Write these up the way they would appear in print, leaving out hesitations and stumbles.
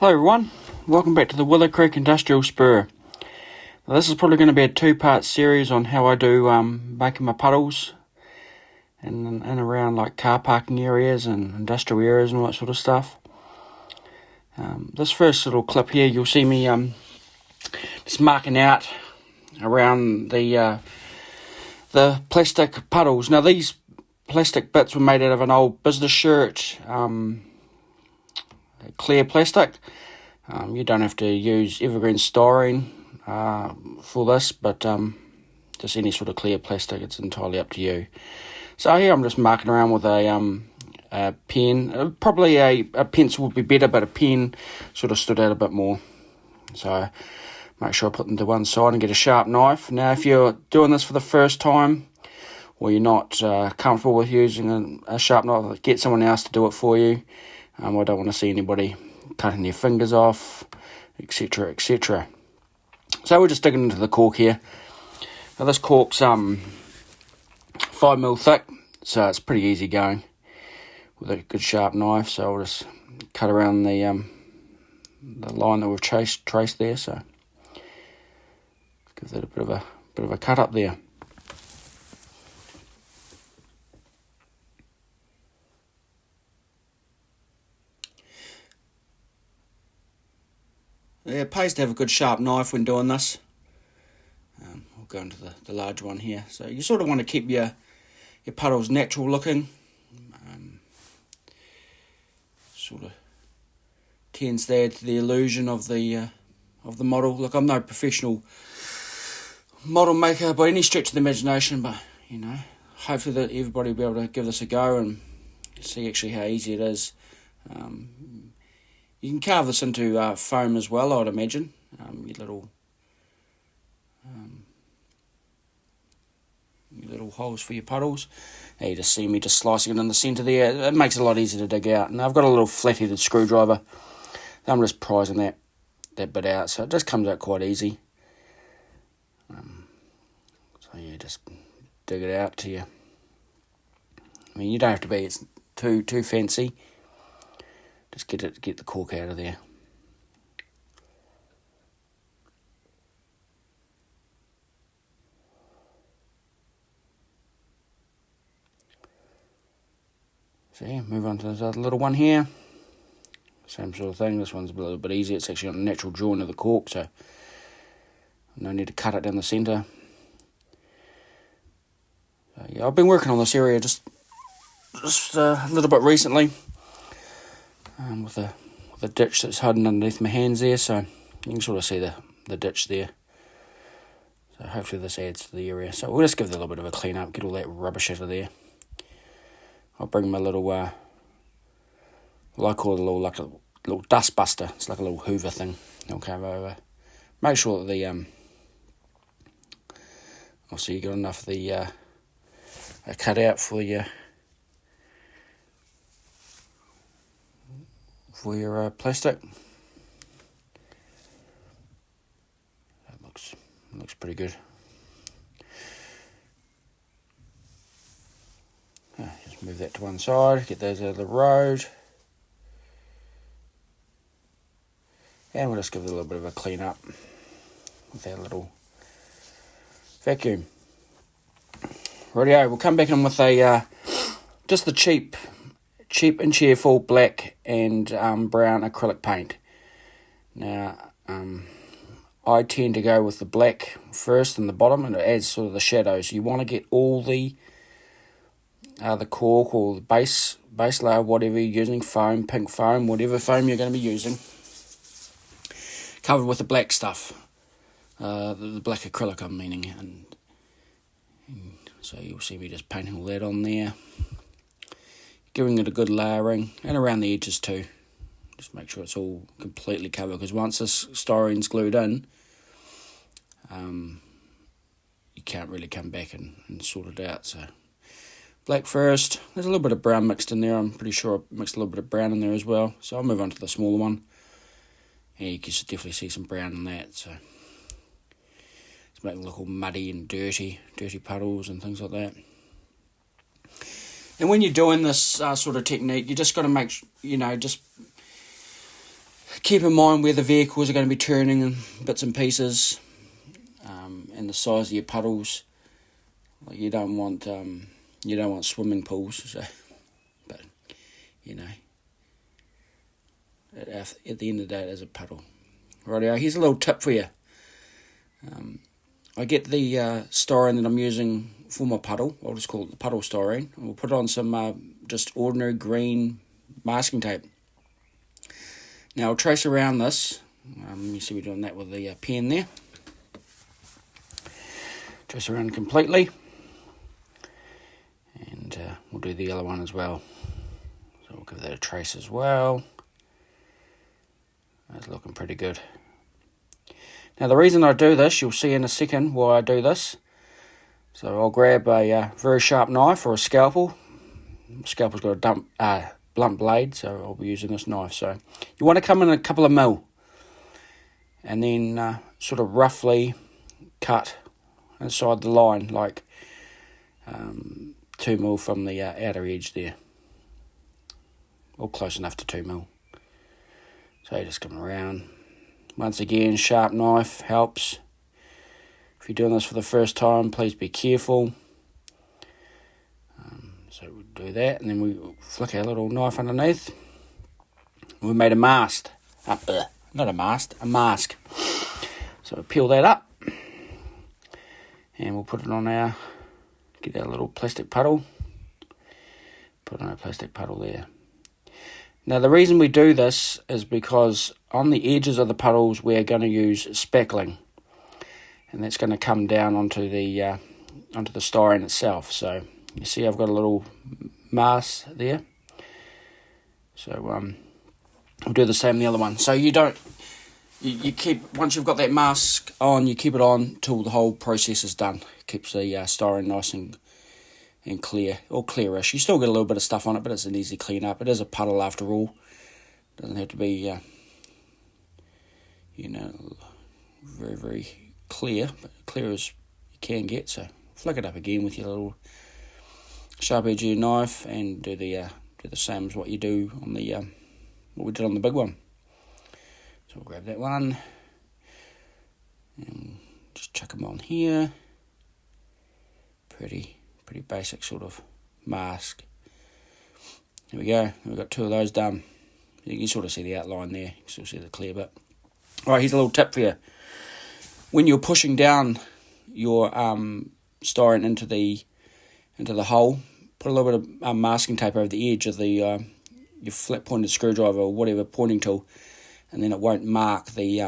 Hello everyone, welcome back to the Willow Creek Industrial Spur. Now, this is probably going to be a two-part series on how I do making my puddles and around like car parking areas and industrial areas and all that sort of stuff. This first little clip here, you'll see me just marking out around the plastic puddles. Now these plastic bits were made out of an old business shirt, clear plastic. You don't have to use evergreen styrene for this, but just any sort of clear plastic, it's entirely up to you. So here I'm just marking around with a pen. Probably a pencil would be better, but a pen sort of stood out a bit more. So make sure I put them to one side and get a sharp knife. Now if you're doing this for the first time, or you're not comfortable with using a sharp knife, get someone else to do it for you. I don't want to see anybody cutting their fingers off, etc, etc. So we're just digging into the cork here. Now this cork's 5mm thick, so it's pretty easy going with a good sharp knife. So I'll just cut around the line that we've traced there. So give that a bit of a cut up there. Yeah, it pays to have a good sharp knife when doing this. I'll go into the large one here. So you sort of want to keep your puddles natural looking. Sort of tends to add to the illusion of the model. Look, I'm no professional model maker by any stretch of the imagination, but you know, hopefully that everybody will be able to give this a go and see actually how easy it is. You can carve this into foam as well, I'd imagine. Your little holes for your puddles. Now you just see me just slicing it in the centre there. It makes it a lot easier to dig out. And I've got a little flat-headed screwdriver. I'm just prising that bit out, so it just comes out quite easy. So yeah, just dig it out to you. I mean, you don't have to be too fancy. Just get the cork out of there. So yeah, move on to this other little one here. Same sort of thing. This one's a little bit easier. It's actually got a natural join of the cork, so no need to cut it down the centre. So yeah, I've been working on this area just a little bit recently. With a ditch that's hiding underneath my hands there, so you can sort of see the ditch there. So hopefully this adds to the area. So we'll just give it a little bit of a clean up, get all that rubbish out of there. I'll bring my little, I call it a little dust buster. It's like a little Hoover thing. I'll come over. Make sure that the obviously you got enough of the cut out for your plastic. That looks pretty good. Just move that to one side, get those out of the road. And we'll just give it a little bit of a clean up with our little vacuum. Rightio, we'll come back in with just the cheap and cheerful black and brown acrylic paint. Now, I tend to go with the black first in the bottom, and it adds sort of the shadows. You want to get all the cork or the base layer, whatever you're using, foam, pink foam, whatever foam you're going to be using, covered with the black stuff, the black acrylic I'm meaning, and so you'll see me just painting all that on there. Giving it a good layering, and around the edges too. Just make sure it's all completely covered, because once this styrene's glued in, you can't really come back and sort it out. So black first. There's a little bit of brown mixed in there. I'm pretty sure I mixed a little bit of brown in there as well. So I'll move on to the smaller one. Yeah, you can definitely see some brown in that. So it's making it look all muddy and dirty puddles and things like that. And when you're doing this sort of technique, you just got to make, just keep in mind where the vehicles are going to be turning in bits and pieces, and the size of your puddles. Like you don't want swimming pools, so, but you know, at the end of the day, it is a puddle. Rightio, here's a little tip for you. I get the styrene that I'm using for my puddle. I'll just call it the puddle styrene. And we'll put on some just ordinary green masking tape. Now I'll trace around this. You see we're doing that with the pen there. Trace around completely. And we'll do the other one as well. So we'll give that a trace as well. That's looking pretty good. Now the reason I do this, you'll see in a second why I do this. So I'll grab a very sharp knife or a scalpel. Scalpel's got a blunt blade, so I'll be using this knife. So you want to come in a couple of mil, and then sort of roughly cut inside the line, like 2 mil from the outer edge there, or close enough to 2 mil. So you just come around. Once again, sharp knife helps. If you're doing this for the first time, please be careful. So we'll do that, and then we flick our little knife underneath. We made a mask. Not a mast, a mask. So we'll peel that up, and we'll put it on get our little plastic puddle. Put on our plastic puddle there. Now the reason we do this is because on the edges of the puddles we're going to use spackling, and that's going to come down onto the styrene itself. So you see I've got a little mask there. So we'll do the same in the other one. So you keep, once you've got that mask on, you keep it on till the whole process is done. It keeps the styrene nice and clear, or clearish. You still get a little bit of stuff on it, but it's an easy clean up. It is a puddle after all. Doesn't have to be, very, very clear, but clear as you can get. So flick it up again with your little sharp edge of your knife, and do the same as what you do on the what we did on the big one. So we'll grab that one and just chuck them on here. Pretty basic sort of mask. There we go. We've got 2 of those done. You can sort of see the outline there. You can still see the clear bit. Alright, here's a little tip for you. When you're pushing down your styrene into the hole, put a little bit of masking tape over the edge of the your flat pointed screwdriver or whatever pointing tool, and then it won't mark the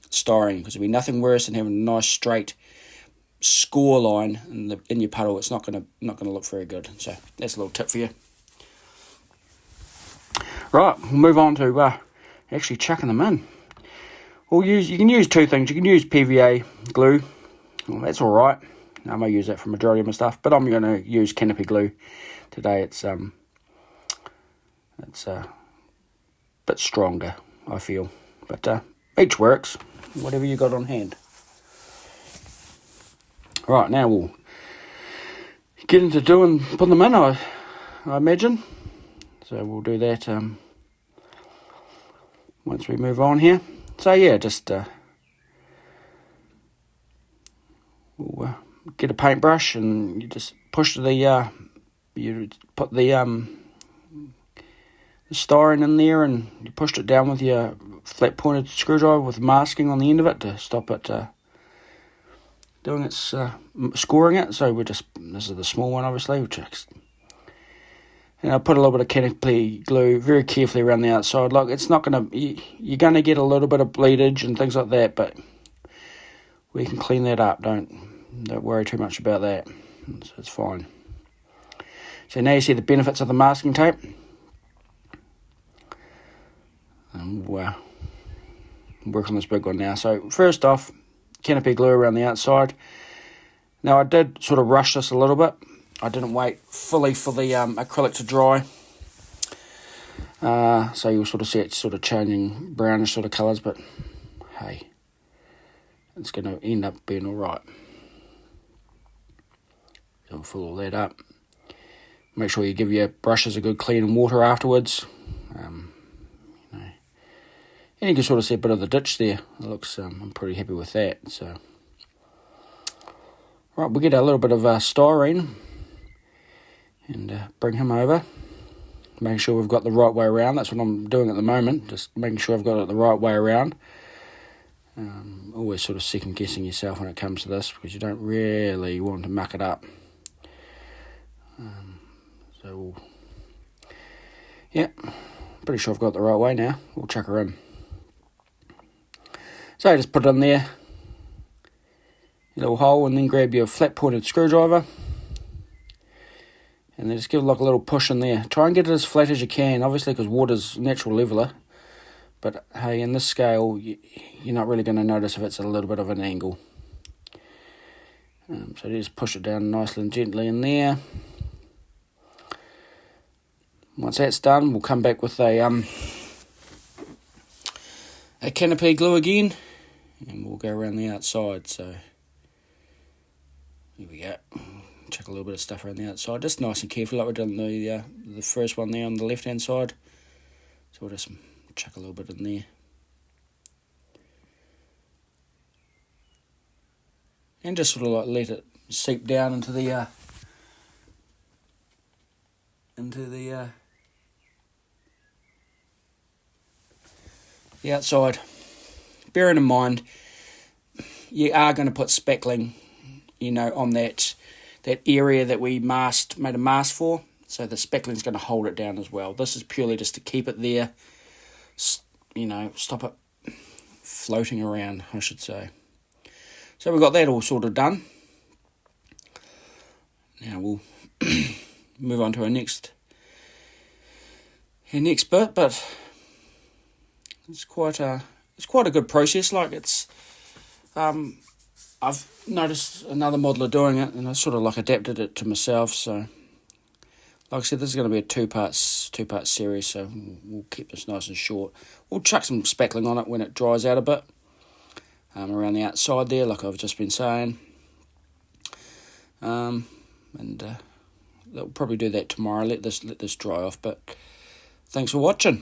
styrene, because there'll be nothing worse than having a nice straight score line in your puddle. It's not gonna look very good. So that's a little tip for you. Right, we'll move on to actually chucking them in. You can use 2 things. You can use PVA glue. Well, that's all right. I may use that for majority of my stuff, but I'm going to use canopy glue today. It's a bit stronger, I feel, but each works. Whatever you got on hand. Right, now we'll get into put them in, I imagine. So we'll do that once we move on here. So yeah, just we'll get a paintbrush, and you just push you put the styrene in there, and you pushed it down with your flat pointed screwdriver with masking on the end of it to stop it doing its scoring it. So this is the small one, obviously, and I put a little bit of canopy glue very carefully around the outside. Look, it's not going to, you're going to get a little bit of bleedage and things like that, but we can clean that up. Don't worry too much about that. It's fine. So now you see the benefits of the masking tape. And we'll work on this big one now. So first off, canopy glue around the outside. Now I did sort of rush this a little bit. I didn't wait fully for the acrylic to dry. So you'll sort of see it sort of changing brownish sort of colours, but hey, it's going to end up being alright. So we'll fill all that up. Make sure you give your brushes a good clean and water afterwards. And you can sort of see a bit of the ditch there. It looks, I'm pretty happy with that. So, right, we'll get a little bit of styrene and bring him over. Making sure we've got the right way around. That's what I'm doing at the moment, just making sure I've got it the right way around. Always sort of second guessing yourself when it comes to this, because you don't really want to muck it up. Yeah, pretty sure I've got it the right way now. We'll chuck her in. So just put it in there, your little hole, and then grab your flat pointed screwdriver. And then just give it like a little push in there. Try and get it as flat as you can, obviously, because water's a natural leveller. But hey, in this scale, you're not really going to notice if it's a little bit of an angle. So just push it down nicely and gently in there. Once that's done, we'll come back with a canopy glue again, and we'll go around the outside. So here we go. Chuck a little bit of stuff around the outside, just nice and carefully, like we did on the first one there on the left hand side. So we'll just chuck a little bit in there, and just sort of like let it seep down into the outside. Bearing in mind, you are going to put speckling, on that area that we made a mask for. So the speckling is going to hold it down as well. This is purely just to keep it there, stop it floating around, I should say. So we've got that all sort of done. Now we'll move on to our next bit, but it's quite a good process. Like I've noticed another modeler doing it, and I sort of like adapted it to myself. So, like I said, this is going to be a two-part series, so we'll keep this nice and short. We'll chuck some speckling on it when it dries out a bit, around the outside there, like I've just been saying. And we'll probably do that tomorrow. Let this dry off. But thanks for watching.